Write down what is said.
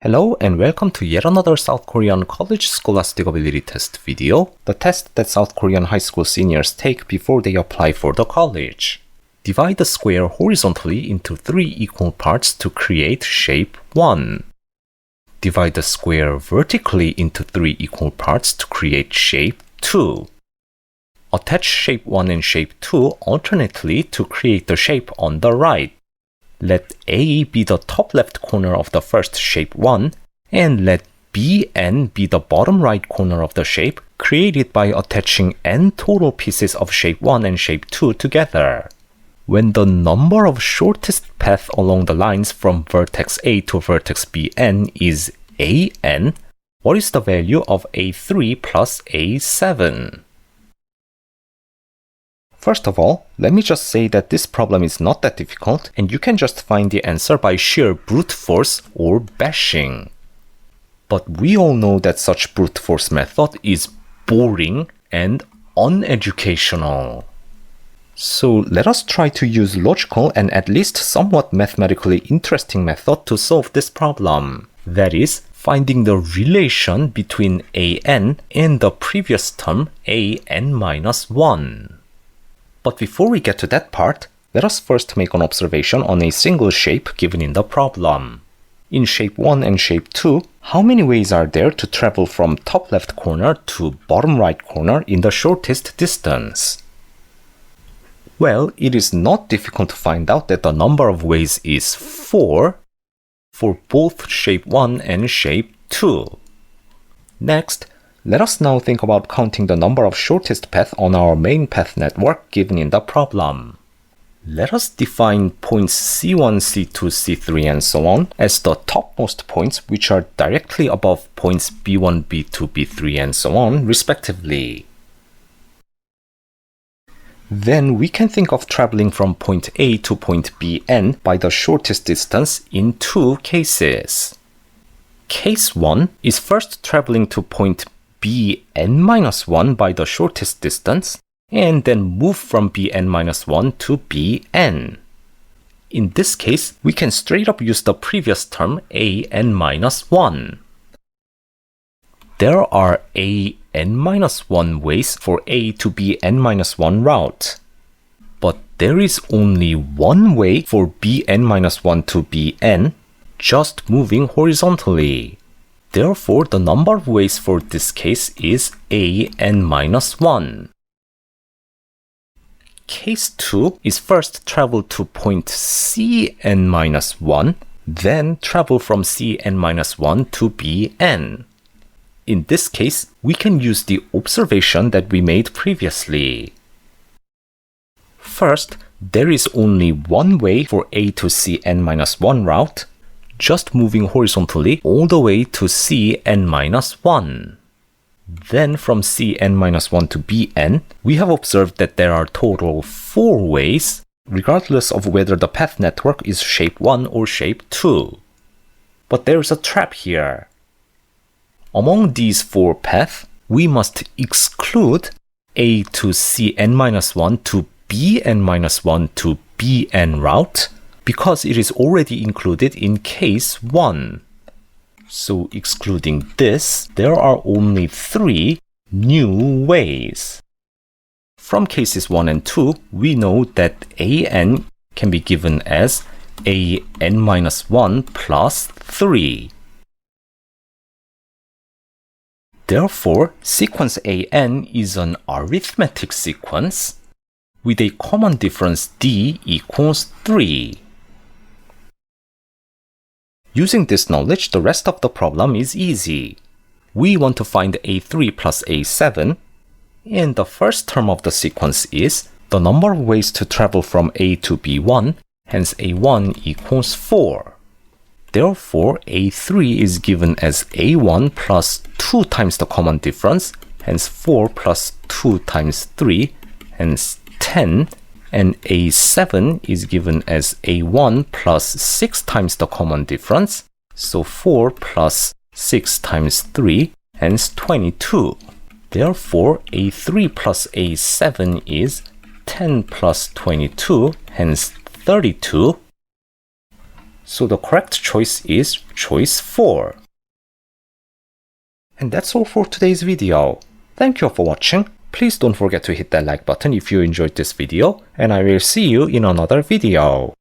Hello and welcome to yet another South Korean College Scholastic Ability Test video, the test that South Korean high school seniors take before they apply for the college. Divide the square horizontally into 3 equal parts to create shape 1. Divide the square vertically into 3 equal parts to create shape 2. Attach shape 1 and shape 2 alternately to create the shape on the right. Let A be the top left corner of the first shape 1, and let BN be the bottom right corner of the shape created by attaching n total pieces of shape 1 and shape 2 together. When the number of shortest path along the lines from vertex A to vertex BN is AN, what is the value of A3 plus A7? First of all, let me just say that this problem is not that difficult and you can just find the answer by sheer brute force or bashing. But we all know that such brute force method is boring and uneducational. So let us try to use logical and at least somewhat mathematically interesting method to solve this problem. That is, finding the relation between AN and the previous term AN-1. But before we get to that part, let us first make an observation on a single shape given in the problem. In shape 1 and shape 2, how many ways are there to travel from top left corner to bottom right corner in the shortest distance? Well, it is not difficult to find out that the number of ways is 4 for both shape 1 and shape 2. Next, let us now think about counting the number of shortest path on our main path network given in the problem. Let us define points C1, C2, C3 and so on as the topmost points which are directly above points B1, B2, B3 and so on respectively. Then we can think of traveling from point A to point Bn by the shortest distance in 2 cases. Case 1 is first traveling to point Bn-1 by the shortest distance, and then move from Bn-1 to Bn. In this case, we can straight up use the previous term An-1. There are An-1 ways for A to Bn-1 route, but there is only one way for Bn-1 to Bn, just moving horizontally. Therefore, the number of ways for this case is An-1. Case 2 is first travel to point Cn-1, then travel from Cn-1 to Bn. In this case, we can use the observation that we made previously. First, there is only one way for A to Cn-1 route, just moving horizontally all the way to Cn-1. Then from Cn-1 to Bn, we have observed that there are total 4 ways, regardless of whether the path network is shape 1 or shape 2. But there is a trap here. Among these 4 paths, we must exclude A to Cn-1 to Bn-1 to Bn route, because it is already included in case 1. So excluding this, there are only 3 new ways. From cases 1 and 2, we know that An can be given as An-1 plus 3. Therefore, sequence An is an arithmetic sequence with a common difference d equals 3. Using this knowledge, the rest of the problem is easy. We want to find A3 plus A7, and the first term of the sequence is the number of ways to travel from A to B1, hence A1 equals 4. Therefore, A3 is given as A1 plus 2 times the common difference, hence 4 plus 2 times 3, hence 10, and A7 is given as A1 plus 6 times the common difference, so 4 plus 6 times 3, hence 22. Therefore, A3 plus A7 is 10 plus 22, hence 32. So the correct choice is choice 4. And that's all for today's video. Thank you all for watching. Please don't forget to hit that like button if you enjoyed this video, and I will see you in another video.